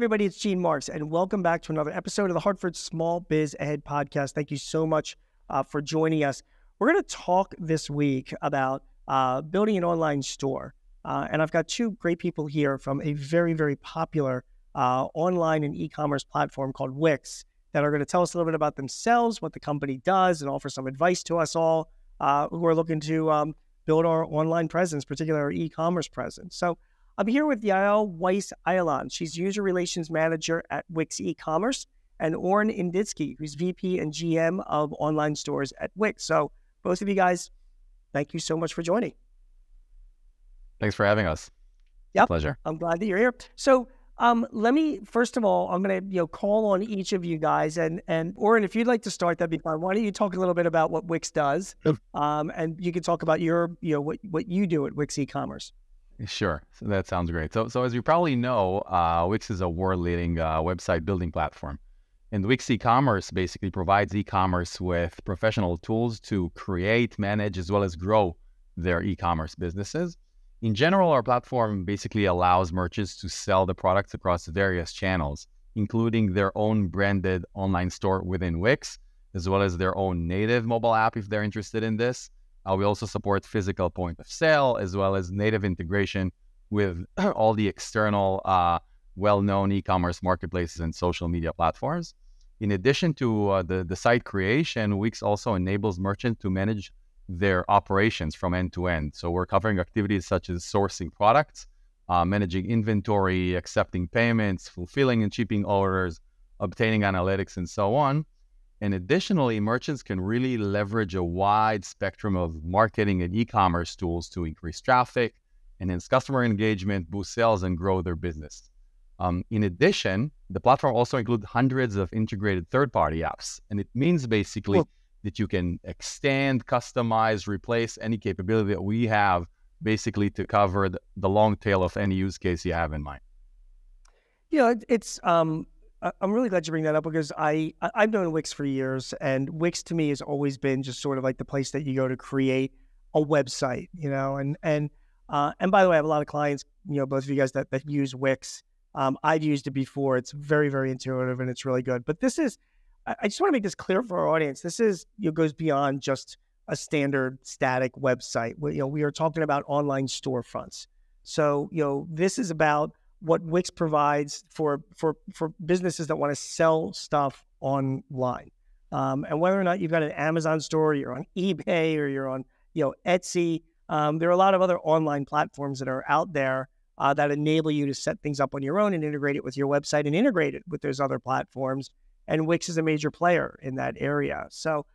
everybody, it's Gene Marks, and welcome back to another episode of the Hartford Small Biz Ahead podcast. Thank you so much for joining us. We're going to talk this week about building an online store. And I've got two great people here from a very, very popular online and e-commerce platform called Wix that are going to tell us a little bit about themselves, what the company does, and offer some advice to us all who are looking to build our online presence, particularly our e-commerce presence. So I'm here with Yael Weiss-Ayalon. She's User Relations Manager at Wix eCommerce, and Oren Inditsky, who's VP and GM of Online Stores at Wix. So both of you guys, thank you so much for joining. Thanks for having us. Yep. Pleasure. I'm glad that you're here. So let me, first of all, I'm going to call on each of you guys. And Oren, if you'd like to start, that'd be fine. Why don't you talk a little bit about what Wix does? And you can talk about your, what you do at Wix eCommerce. Sure. So that sounds great. So as you probably know, Wix is a world-leading website building platform. And Wix eCommerce basically provides e-commerce with professional tools to create, manage, as well as grow their e-commerce businesses. In general, our platform basically allows merchants to sell the products across various channels, including their own branded online store within Wix, as well as their own native mobile app if they're interested in this. We also support physical point of sale, as well as native integration with all the external well-known e-commerce marketplaces and social media platforms. In addition to the site creation, Wix also enables merchants to manage their operations from end to end. So we're covering activities such as sourcing products, managing inventory, accepting payments, fulfilling and shipping orders, obtaining analytics, and so on. And additionally, merchants can really leverage a wide spectrum of marketing and e-commerce tools to increase traffic, enhance customer engagement, boost sales, and grow their business. In addition, the platform also includes hundreds of integrated third-party apps. And it means basically that you can extend, customize, replace any capability that we have basically to cover the long tail of any use case you have in mind. Yeah, it's I'm really glad you bring that up because I've known Wix for years, and Wix to me has always been just sort of like the place that you go to create a website, and by the way, I have a lot of clients, both of you guys that use Wix. I've used it before. It's very, very intuitive and it's really good. But I just want to make this clear for our audience. This goes beyond just a standard static website. We are talking about online storefronts. So, this is about what Wix provides for businesses that want to sell stuff online. And whether or not you've got an Amazon store, you're on eBay, or you're on, Etsy, there are a lot of other online platforms that are out there that enable you to set things up on your own and integrate it with your website and integrate it with those other platforms. And Wix is a major player in that area. So,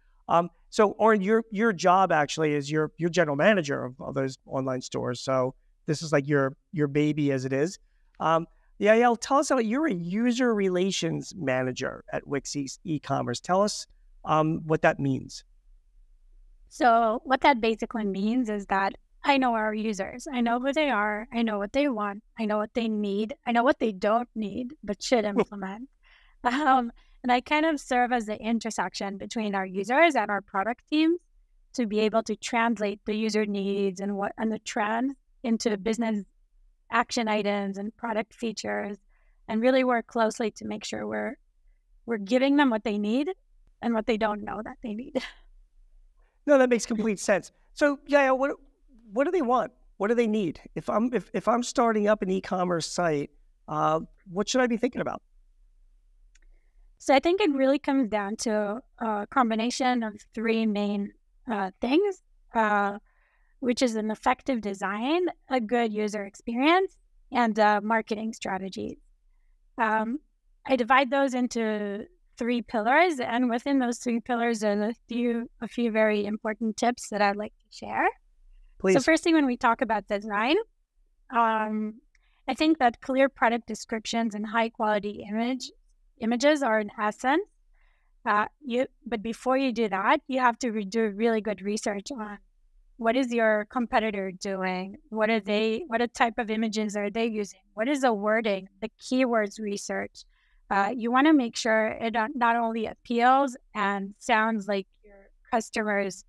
Oren, your job actually is you're general manager of those online stores. So this is like your baby as it is. Yael, tell us about, you're a user relations manager at Wix eCommerce. Tell us what that means. So what that basically means is that I know our users. I know who they are. I know what they want. I know what they need. I know what they don't need, but should implement. And I kind of serve as the intersection between our users and our product teams to be able to translate the user needs and the trends into business action items and product features, and really work closely to make sure we're giving them what they need and what they don't know that they need. No, that makes complete sense. So, Yael, what do they want? What do they need? If I'm starting up an e-commerce site, what should I be thinking about? So I think it really comes down to a combination of three main things, which is an effective design, a good user experience, and marketing strategies. I divide those into three pillars, and within those three pillars are a few very important tips that I'd like to share. Please. So firstly, when we talk about design, I think that clear product descriptions and high quality images are an essence. But before you do that, you have to do really good research on what is your competitor doing? What type of images are they using? What is the wording, the keywords research? You want to make sure it not only appeals and sounds like your customers,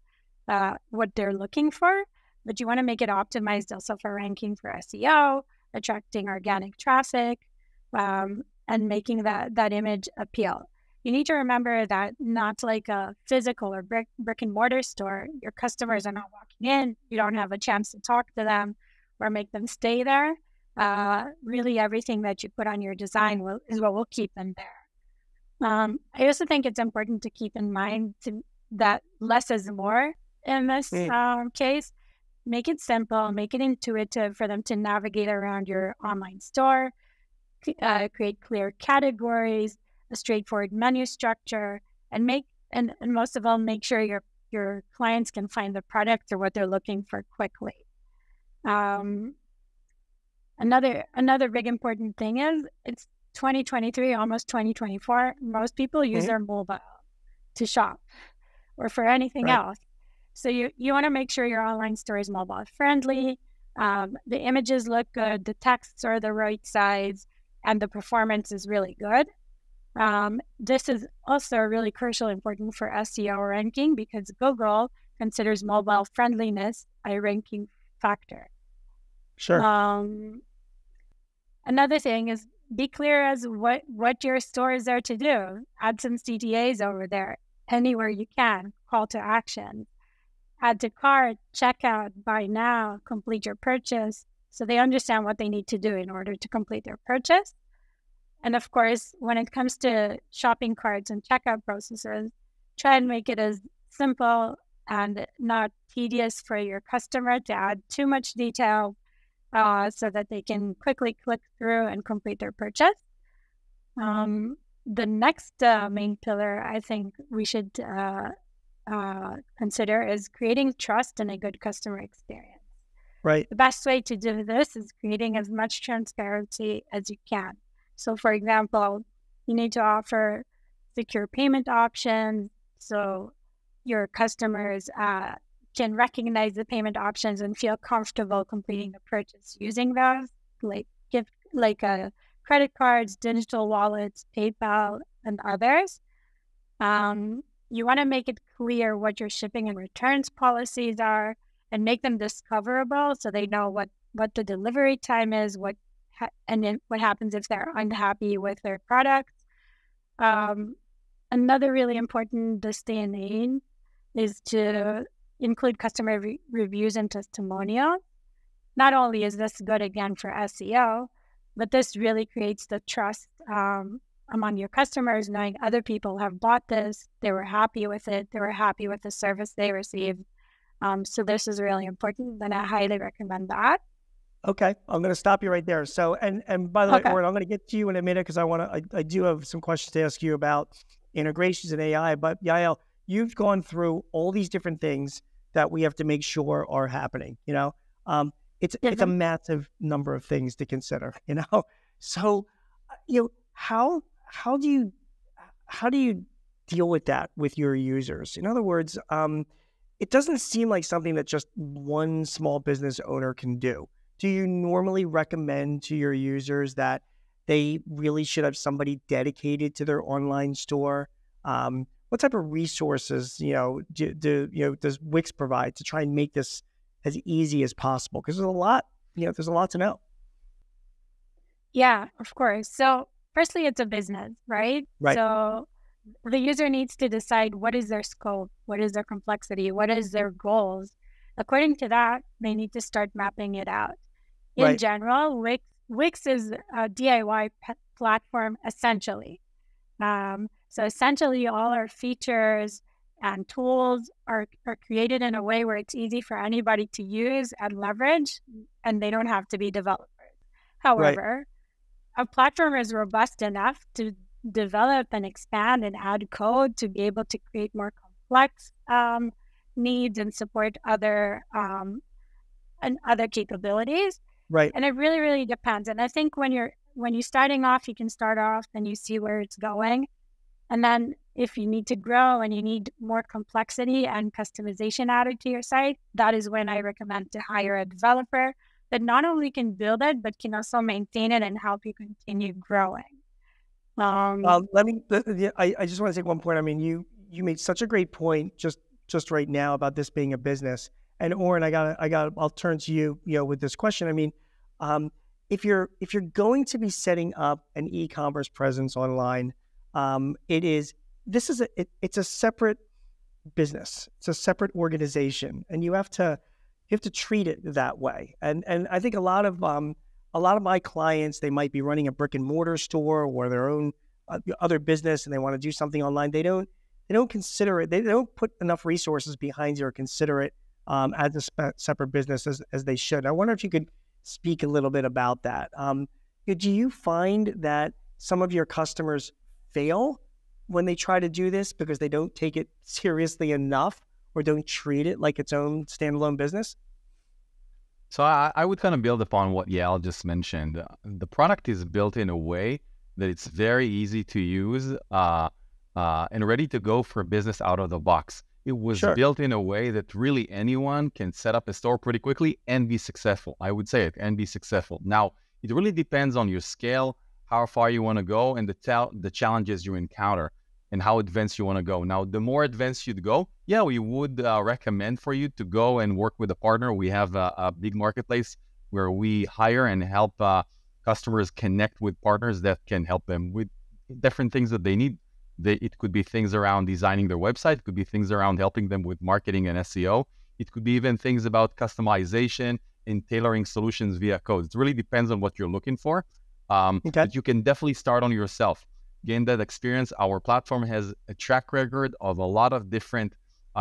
what they're looking for, but you want to make it optimized also for ranking for SEO, attracting organic traffic, and making that image appeal. You need to remember that not like a physical or brick and mortar store, your customers are not walking in. You don't have a chance to talk to them or make them stay there. Really, everything that you put on your design is what will keep them there. I also think it's important to keep in mind that less is more in this case. Make it simple, make it intuitive for them to navigate around your online store, create clear categories, a straightforward menu structure, and most of all, make sure your clients can find the product or what they're looking for quickly. Another big important thing is it's 2023, almost 2024. Most people use their mobile to shop or for anything else. So you want to make sure your online store is mobile friendly. The images look good, the texts are the right size, and the performance is really good. This is also really crucial, important for SEO ranking because Google considers mobile friendliness a ranking factor. Sure. Another thing is be clear as what your store is there to do. Add some CTAs over there anywhere you can. Call to action. Add to cart, checkout, buy now, complete your purchase. So they understand what they need to do in order to complete their purchase. And of course, when it comes to shopping carts and checkout processes, try and make it as simple and not tedious for your customer to add too much detail so that they can quickly click through and complete their purchase. The next main pillar I think we should consider is creating trust and a good customer experience. Right. The best way to do this is creating as much transparency as you can. So, for example, you need to offer secure payment options so your customers can recognize the payment options and feel comfortable completing the purchase using those, like credit cards, digital wallets, PayPal, and others. You want to make it clear what your shipping and returns policies are and make them discoverable so they know what the delivery time is, and then what happens if they're unhappy with their products. Another really important this day and age is to include customer reviews and testimonials. Not only is this good again for SEO, but this really creates the trust among your customers, knowing other people have bought this, they were happy with it, they were happy with the service they received. So this is really important, and I highly recommend that. Okay, I'm going to stop you right there. So, and by the way, Oren, I'm going to get to you in a minute because I do have some questions to ask you about integrations and AI. But Yael, you've gone through all these different things that we have to make sure are happening. It's a massive number of things to consider. So, how do you deal with that with your users? In other words, it doesn't seem like something that just one small business owner can do. Do you normally recommend to your users that they really should have somebody dedicated to their online store? What type of resources, does Wix provide to try and make this as easy as possible? Because there's a lot to know. Yeah, of course. So firstly, it's a business, right? Right. So the user needs to decide what is their scope, what is their complexity, what is their goals. According to that, they need to start mapping it out. In general, Wix is a DIY platform, essentially. So essentially, all our features and tools are created in a way where it's easy for anybody to use and leverage, and they don't have to be developers. However, a platform is robust enough to develop and expand and add code to be able to create more complex needs and support other capabilities. Right. And it really, really depends. And I think when you're starting off, you can start off and you see where it's going. And then if you need to grow and you need more complexity and customization added to your site, that is when I recommend to hire a developer that not only can build it, but can also maintain it and help you continue growing. I just want to take one point. I mean, you made such a great point just right now about this being a business. And Oren, I'll turn to you, with this question. I mean, if you're going to be setting up an e-commerce presence online, it's a separate business. It's a separate organization, and you have to treat it that way. And I think a lot of my clients, they might be running a brick and mortar store or their own other business, and they want to do something online. They don't consider it. They don't put enough resources behind it or consider it as a separate business as they should. I wonder if you could speak a little bit about that. Do you find that some of your customers fail when they try to do this because they don't take it seriously enough or don't treat it like its own standalone business? So I would kind of build upon what Yael just mentioned. The product is built in a way that it's very easy to use and ready to go for business out of the box. It was built in a way that really anyone can set up a store pretty quickly and be successful. I would say it, and be successful. Now, it really depends on your scale, how far you want to go, and the challenges you encounter, and how advanced you want to go. Now, the more advanced you'd go, yeah, we would recommend for you to go and work with a partner. We have a big marketplace where we hire and help customers connect with partners that can help them with different things that they need. It could be things around designing their website. It could be things around helping them with marketing and SEO. It could be even things about customization and tailoring solutions via code. It really depends on what you're looking for. But you can definitely start on yourself. Gain that experience. Our platform has a track record of a lot of different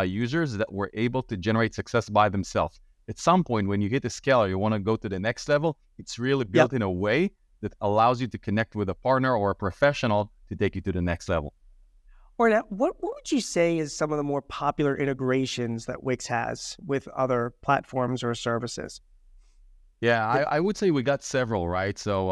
users that were able to generate success by themselves. At some point, when you hit a scale, you want to go to the next level, it's really built in a way that allows you to connect with a partner or a professional to take you to the next level. Or now, what would you say is some of the more popular integrations that Wix has with other platforms or services? Yeah, I would say we got several, right? So,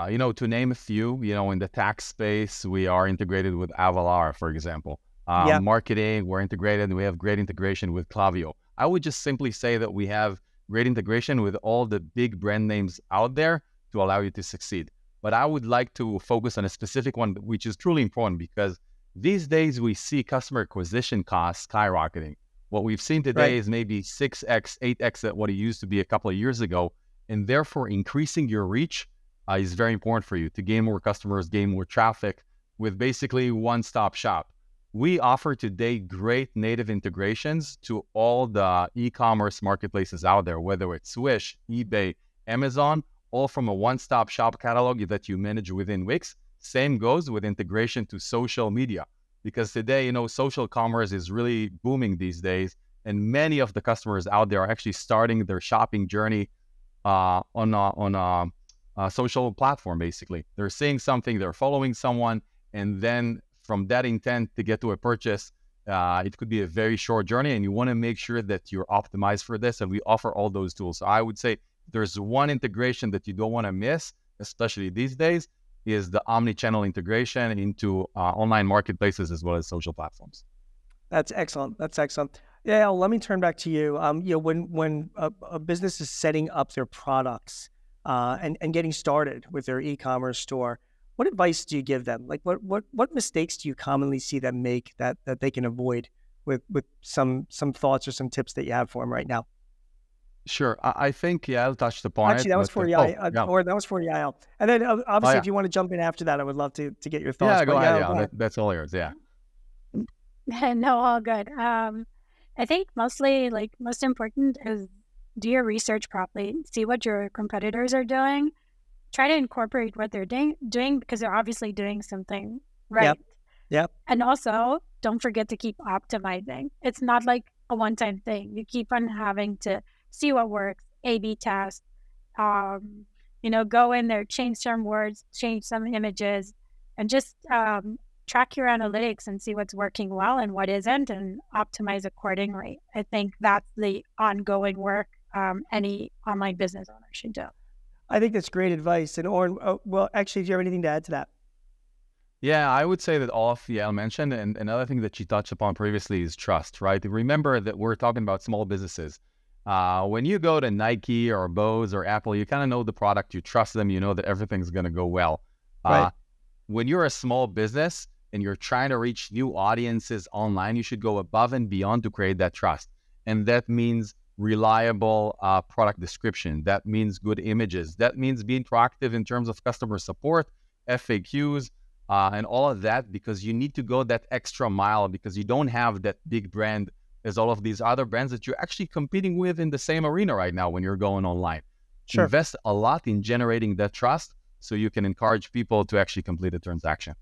to name a few, in the tax space, we are integrated with Avalar, for example. Marketing, we're integrated. We have great integration with Klaviyo. I would just simply say that we have great integration with all the big brand names out there to allow you to succeed. But I would like to focus on a specific one, which is truly important, because these days we see customer acquisition costs skyrocketing. What we've seen today is maybe 6x, 8x at what it used to be a couple of years ago. And therefore, increasing your reach is very important for you to gain more customers, gain more traffic with basically one-stop shop. We offer today great native integrations to all the e-commerce marketplaces out there, whether it's Wish, eBay, Amazon, all from a one-stop shop catalog that you manage within Wix. Same goes with integration to social media, because today, social commerce is really booming these days, and many of the customers out there are actually starting their shopping journey on a social platform. Basically, they're seeing something, they're following someone, and then from that intent to get to a purchase, it could be a very short journey, and you want to make sure that you're optimized for this, and we offer all those tools. So I would say there's one integration that you don't want to miss, especially these days, is the omni-channel integration into online marketplaces as well as social platforms. That's excellent. Yeah, let me turn back to you. When a business is setting up their products and getting started with their e-commerce store, what advice do you give them? Like, what mistakes do you commonly see them make that they can avoid with some thoughts or some tips that you have for them right now? Sure. I think Yael touched upon Actually, it. that was for Yael. Or that was for Yael. And then obviously, if you want to jump in after that, I would love to get your thoughts. Yeah, go ahead. Yeah, that's all yours. Yeah. No, all good. I think most important is do your research properly. See what your competitors are doing. Try to incorporate what they're doing because they're obviously doing something right. Yep. And also, don't forget to keep optimizing. It's not like a one-time thing. You keep on having to see what works, A/B test, go in there, change some words, change some images, and just track your analytics and see what's working well and what isn't, and optimize accordingly. I think that's the ongoing work any online business owner should do. I think that's great advice. And Oren, well, actually, do you have anything to add to that? Yeah, I would say that all of Yael mentioned, and another thing that she touched upon previously is trust, right? Remember that we're talking about small businesses. When you go to Nike or Bose or Apple, you kind of know the product, you trust them, you know that everything's going to go well. Right. When you're a small business and you're trying to reach new audiences online, you should go above and beyond to create that trust. And that means reliable product description. That means good images. That means being proactive in terms of customer support, FAQs, and all of that, because you need to go that extra mile, because you don't have that big brand as all of these other brands that you're actually competing with in the same arena right now when you're going online. Sure. Invest a lot in generating that trust so you can encourage people to actually complete a transaction.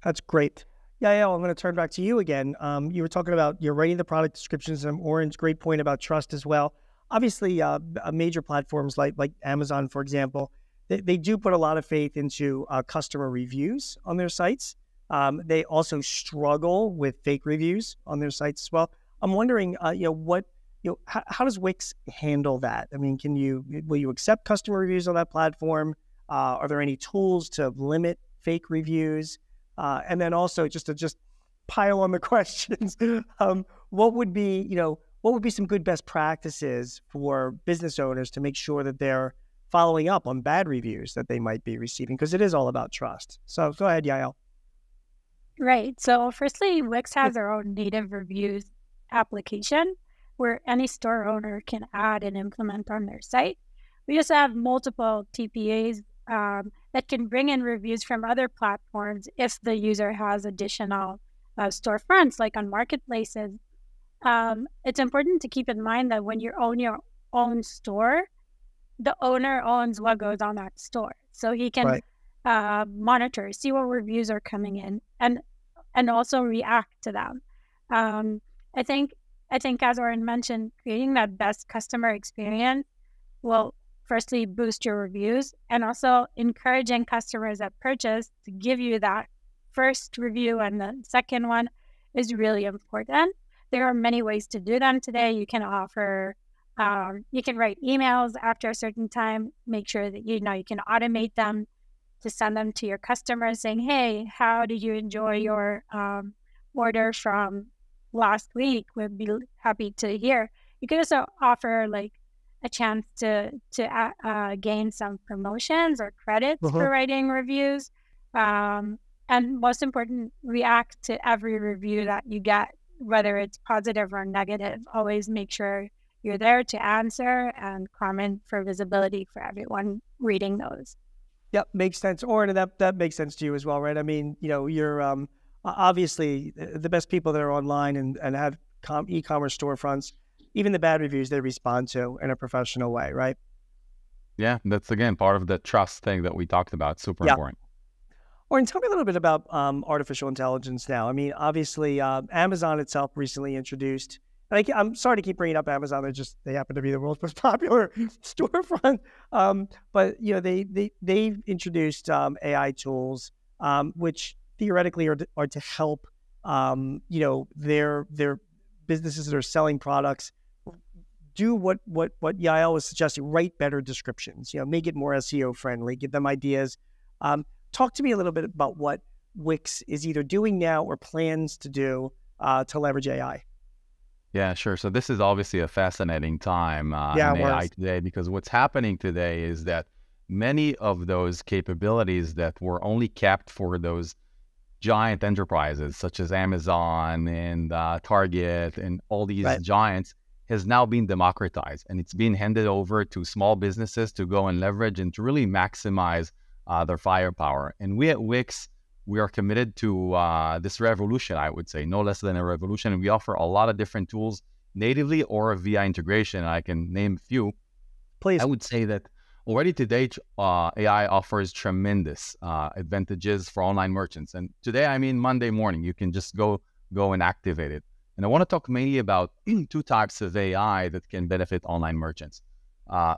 That's great. Yeah, I'm going to turn back to you again. You were talking about you're writing the product descriptions, and Oren's great point about trust as well. Obviously, major platforms like Amazon, for example, they do put a lot of faith into customer reviews on their sites. They also struggle with fake reviews on their sites as well. I'm wondering, how does Wix handle that? I mean, will you accept customer reviews on that platform? Are there any tools to limit fake reviews? And then also just to pile on the questions, what would be some good best practices for business owners to make sure that they're following up on bad reviews that they might be receiving? Because it is all about trust. So go ahead, Yael. Right. So firstly, Wix has their own native reviews application where any store owner can add and implement on their site. We also have multiple TPAs that can bring in reviews from other platforms if the user has additional storefronts, like on marketplaces. It's important to keep in mind that when you own your own store, the owner owns what goes on that store. So he can monitor, see what reviews are coming in, and also react to them. I think as Oren mentioned, creating that best customer experience will firstly boost your reviews, and also encouraging customers that purchase to give you that first review, and the second one is really important. There are many ways to do them today. You can offer, you can write emails after a certain time, make sure that you can automate them to send them to your customers saying, hey, how did you enjoy your order from last week? We'd be happy to hear. You can also offer a chance to gain some promotions or credits for writing reviews. And most important, react to every review that you get, whether it's positive or negative. Always make sure you're there to answer and comment for visibility for everyone reading those. Yep, makes sense. Oren, that makes sense to you as well, right? I mean, you're obviously the best people that are online and have e-commerce storefronts. Even the bad reviews they respond to in a professional way, right? Yeah, that's again part of the trust thing that we talked about. Super important. Oren, tell me a little bit about artificial intelligence now. I mean, obviously, Amazon itself recently introduced, and I'm sorry to keep bringing up Amazon. They happen to be the world's most popular storefront. But they've introduced AI tools, which theoretically are to help their businesses that are selling products do what Yael was suggesting: write better descriptions. Make it more SEO friendly. Give them ideas. Talk to me a little bit about what Wix is either doing now or plans to do to leverage AI. Yeah, sure. So this is obviously a fascinating time in AI today, because what's happening today is that many of those capabilities that were only kept for those giant enterprises such as Amazon and Target and all these giants has now been democratized, and it's being handed over to small businesses to go and leverage and to really maximize their firepower. And we at Wix, we are committed to this revolution, I would say, no less than a revolution. And we offer a lot of different tools natively or via integration. I can name a few. Please. I would say that already today, AI offers tremendous advantages for online merchants. And today, I mean Monday morning, you can just go and activate it. And I want to talk mainly about two types of AI that can benefit online merchants.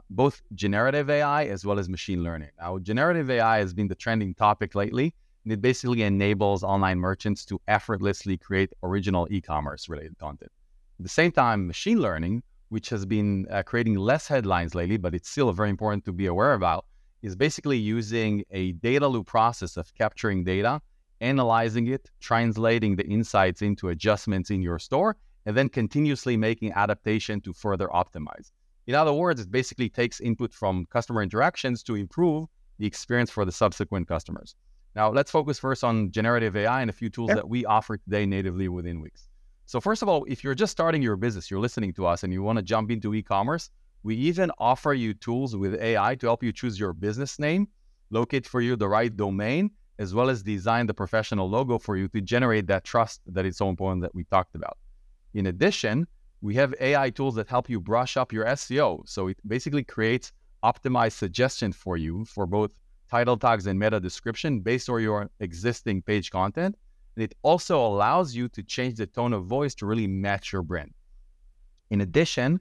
Both generative AI as well as machine learning. Now, generative AI has been the trending topic lately, and it basically enables online merchants to effortlessly create original e-commerce related content. At the same time, machine learning, which has been creating less headlines lately, but it's still very important to be aware about, is basically using a data loop process of capturing data, analyzing it, translating the insights into adjustments in your store, and then continuously making adaptation to further optimize. In other words, it basically takes input from customer interactions to improve the experience for the subsequent customers. Now, let's focus first on generative AI and a few tools that we offer today natively within Wix. So first of all, if you're just starting your business, you're listening to us and you want to jump into e-commerce, we even offer you tools with AI to help you choose your business name, locate for you the right domain, as well as design the professional logo for you to generate that trust that is so important that we talked about. In addition, we have AI tools that help you brush up your SEO. So it basically creates optimized suggestions for you for both title tags and meta description based on your existing page content. And it also allows you to change the tone of voice to really match your brand. In addition,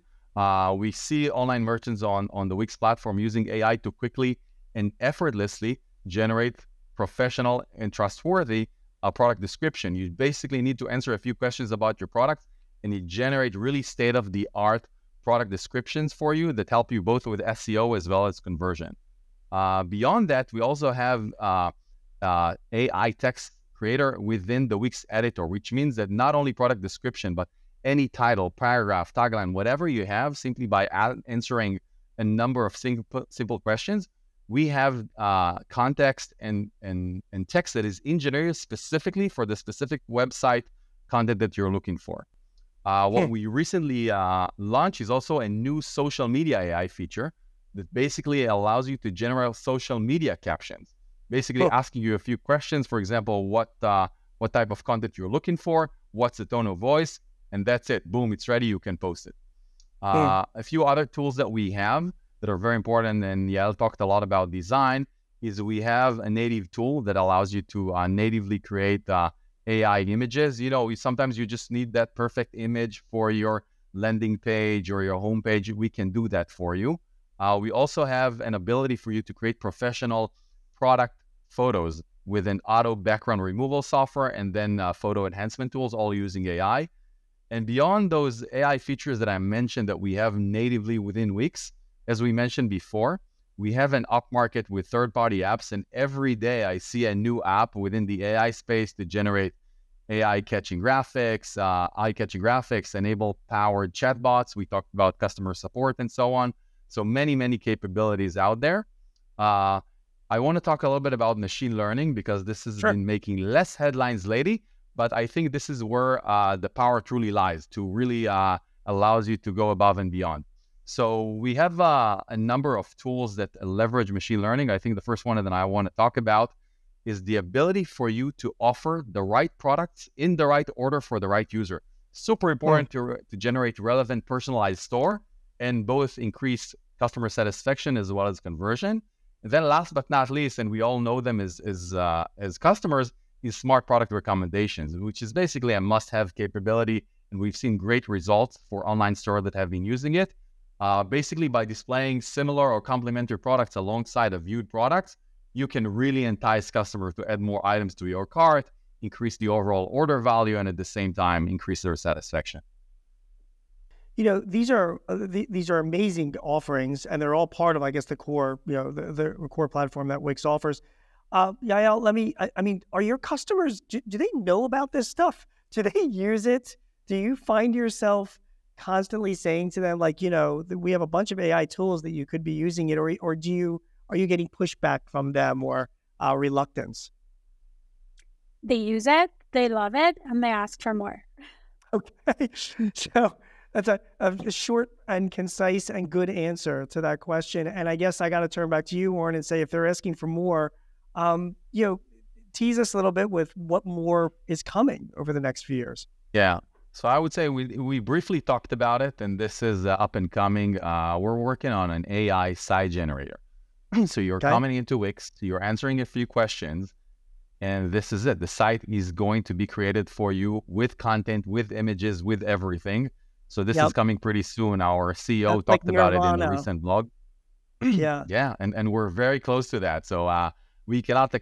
we see online merchants on the Wix platform using AI to quickly and effortlessly generate professional and trustworthy product description. You basically need to answer a few questions about your product, and it generates really state-of-the-art product descriptions for you that help you both with SEO as well as conversion. Beyond that, we also have AI text creator within the Wix editor, which means that not only product description, but any title, paragraph, tagline, whatever you have, simply by answering a number of simple questions, we have context and text that is engineered specifically for the specific website content that you're looking for. What we recently launched is also a new social media AI feature that basically allows you to generate social media captions, basically asking you a few questions. For example, what type of content you're looking for, what's the tone of voice, and that's it. Boom, it's ready. You can post it. A few other tools that we have that are very important, and Yael talked a lot about design, is we have a native tool that allows you to natively create AI images. Sometimes you just need that perfect image for your landing page or your homepage. We can do that for you. We also have an ability for you to create professional product photos with an auto background removal software and then photo enhancement tools, all using AI. And beyond those AI features that I mentioned that we have natively within Wix, as we mentioned before, we have an upmarket with third-party apps, and every day I see a new app within the AI space to generate AI-catching graphics, eye-catching graphics, enable powered chatbots. We talked about customer support and so on. So many capabilities out there. I want to talk a little bit about machine learning because this has been making less headlines lately, but I think this is where the power truly lies to really allows you to go above and beyond. So we have a number of tools that leverage machine learning. I think the first one that I want to talk about is the ability for you to offer the right products in the right order for the right user. Super important to generate relevant, personalized store and both increase customer satisfaction as well as conversion. And then last but not least, and we all know them as customers, is smart product recommendations, which is basically a must-have capability. And we've seen great results for online stores that have been using it. Basically, by displaying similar or complementary products alongside of viewed products, you can really entice customers to add more items to your cart, increase the overall order value, and at the same time, increase their satisfaction. These are amazing offerings, and they're all part of, I guess, the core, the core platform that Wix offers. Yael, I mean, are your customers, do they know about this stuff? Do they use it? Do you find yourself constantly saying to them, like, we have a bunch of AI tools that you could be using it, or are you getting pushback from them or reluctance? They use it, they love it, and they ask for more. Okay, so that's a short and concise and good answer to that question. And I guess I got to turn back to you, Warren, and say, if they're asking for more, tease us a little bit with what more is coming over the next few years. Yeah. So I would say we briefly talked about it, and this is up and coming. We're working on an AI site generator. So you're coming into Wix, you're answering a few questions, and this is it. The site is going to be created for you with content, with images, with everything. So this is coming pretty soon. Our CEO talked about it in a recent blog. Yeah, and we're very close to that. So we cannot,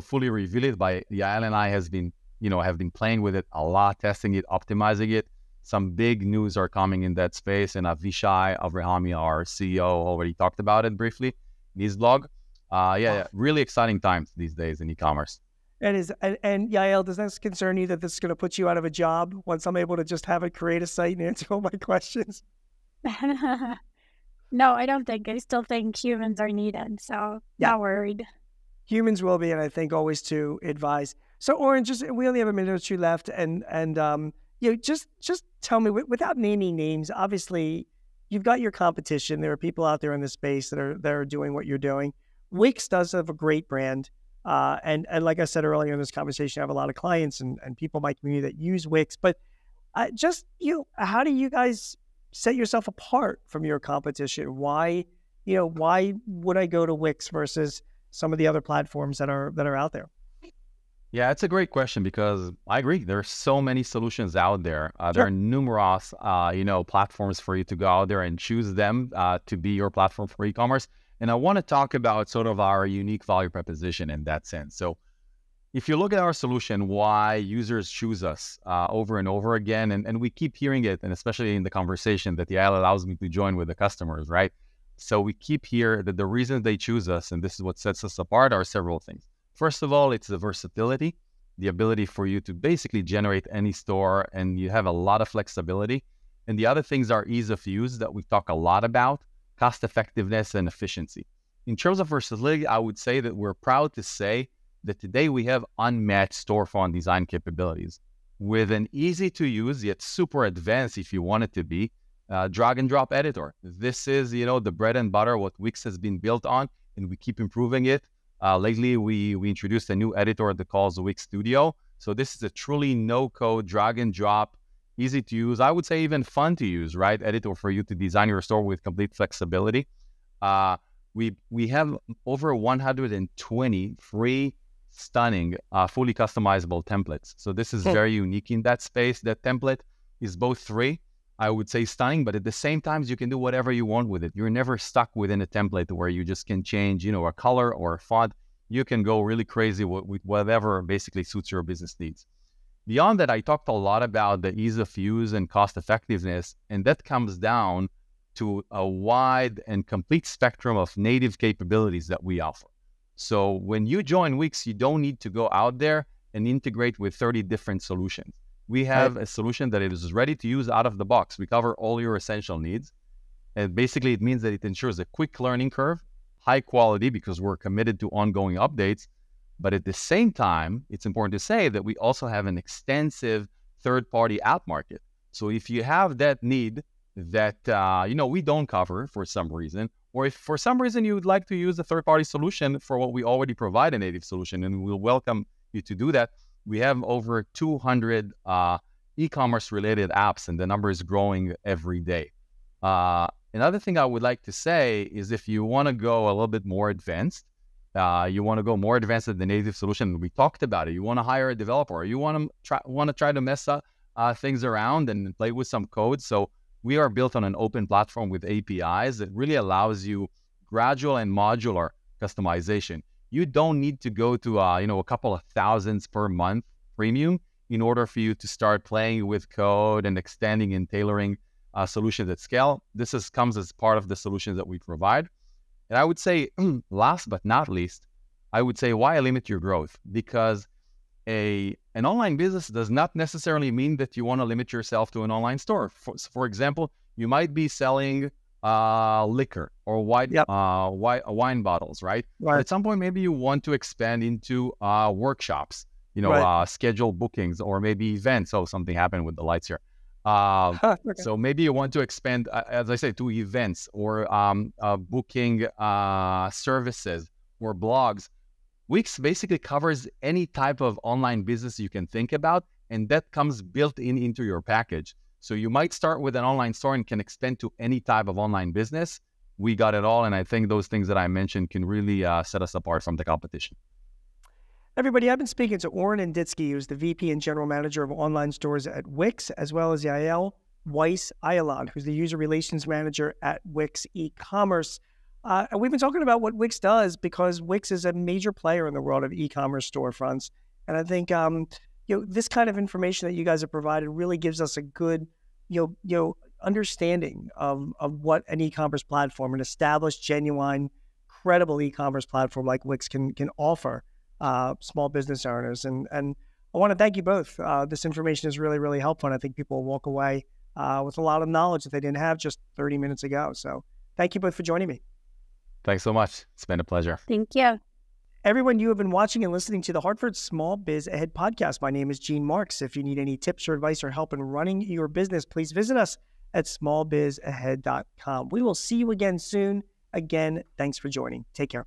fully reveal it. But Yael and I have been playing with it a lot, testing it, optimizing it. Some big news are coming in that space, and Avishai Avrahami, our CEO, already talked about it briefly in his blog. Really exciting times these days in e-commerce. It is. And Yael, does this concern you that this is going to put you out of a job once I'm able to just have it create a site and answer all my questions? No, I don't think. I still think humans are needed. So not worried. Humans will be, and I think always to advise. So Oren, we only have a minute or two left, and just tell me without naming names. Obviously, you've got your competition. There are people out there in the space that are doing what you're doing. Wix does have a great brand. And like I said earlier in this conversation, I have a lot of clients and people in my community that use Wix. But how do you guys set yourself apart from your competition? Why would I go to Wix versus some of the other platforms that are out there? Yeah, it's a great question because I agree. There are so many solutions out there. There Sure. are numerous, platforms for you to go out there and choose them to be your platform for e-commerce. And I want to talk about sort of our unique value proposition in that sense. So if you look at our solution, why users choose us over and over again, and we keep hearing it, and especially in the conversation that the AI allows me to join with the customers, right? So we keep hearing that the reason they choose us, and this is what sets us apart, are several things. First of all, it's the versatility, the ability for you to basically generate any store, and you have a lot of flexibility. And the other things are ease of use that we talk a lot about, cost effectiveness and efficiency. In terms of versatility, I would say that we're proud to say that today we have unmatched storefront design capabilities with an easy to use yet super advanced, if you want it to be, drag and drop editor. This is, the bread and butter, what Wix has been built on, and we keep improving it. Lately, we introduced a new editor that calls Wix Studio. So this is a truly no-code, drag and drop, easy to use, I would say even fun to use, right? Editor for you to design your store with complete flexibility. We have over 120 free, stunning, fully customizable templates. So this is very unique in that space. That template is both free, I would say stunning, but at the same time, you can do whatever you want with it. You're never stuck within a template where you just can change, a color or a font. You can go really crazy with whatever basically suits your business needs. Beyond that, I talked a lot about the ease of use and cost effectiveness, and that comes down to a wide and complete spectrum of native capabilities that we offer. So when you join Wix, you don't need to go out there and integrate with 30 different solutions. We have a solution that is ready to use out of the box. We cover all your essential needs. And basically, it means that it ensures a quick learning curve, high quality, because we're committed to ongoing updates. But at the same time, it's important to say that we also have an extensive third-party app market. So if you have that need that, we don't cover for some reason, or if for some reason you would like to use a third-party solution for what we already provide a native solution, and we'll welcome you to do that. We have over 200 e-commerce related apps, and the number is growing every day. Another thing I would like to say is if you want to go a little bit more advanced, you want to go more advanced than the native solution, we talked about it. You want to hire a developer, or you want to try to mess up things around and play with some code. So we are built on an open platform with APIs that really allows you gradual and modular customization. You don't need to go to a couple of thousands per month premium in order for you to start playing with code and extending and tailoring solutions at scale. This comes as part of the solutions that we provide. And I would say, last but not least, I would say why limit your growth? Because an online business does not necessarily mean that you want to limit yourself to an online store. For example, you might be selling liquor or wine bottles, right? But at some point, maybe you want to expand into workshops, schedule bookings, or maybe events. Oh, something happened with the lights here. Okay. So maybe you want to expand, as I say, to events or booking services or blogs. Wix basically covers any type of online business you can think about, and that comes built into your package. So you might start with an online store and can extend to any type of online business. We got it all, and I think those things that I mentioned can really set us apart from the competition. Everybody, I've been speaking to Oren Inditsky, who's the VP and General Manager of Online Stores at Wix, as well as Yael Weiss-Ayalon, who's the User Relations Manager at Wix eCommerce. And we've been talking about what Wix does because Wix is a major player in the world of e-commerce storefronts. And I think this kind of information that you guys have provided really gives us a good understanding of what an e-commerce platform, an established, genuine, credible e-commerce platform like Wix can offer small business owners. And I want to thank you both. This information is really, really helpful. And I think people will walk away with a lot of knowledge that they didn't have just 30 minutes ago. So thank you both for joining me. Thanks so much. It's been a pleasure. Thank you. Everyone, you have been watching and listening to the Hartford Small Biz Ahead podcast. My name is Gene Marks. If you need any tips or advice or help in running your business, please visit us at smallbizahead.com. We will see you again soon. Again, thanks for joining. Take care.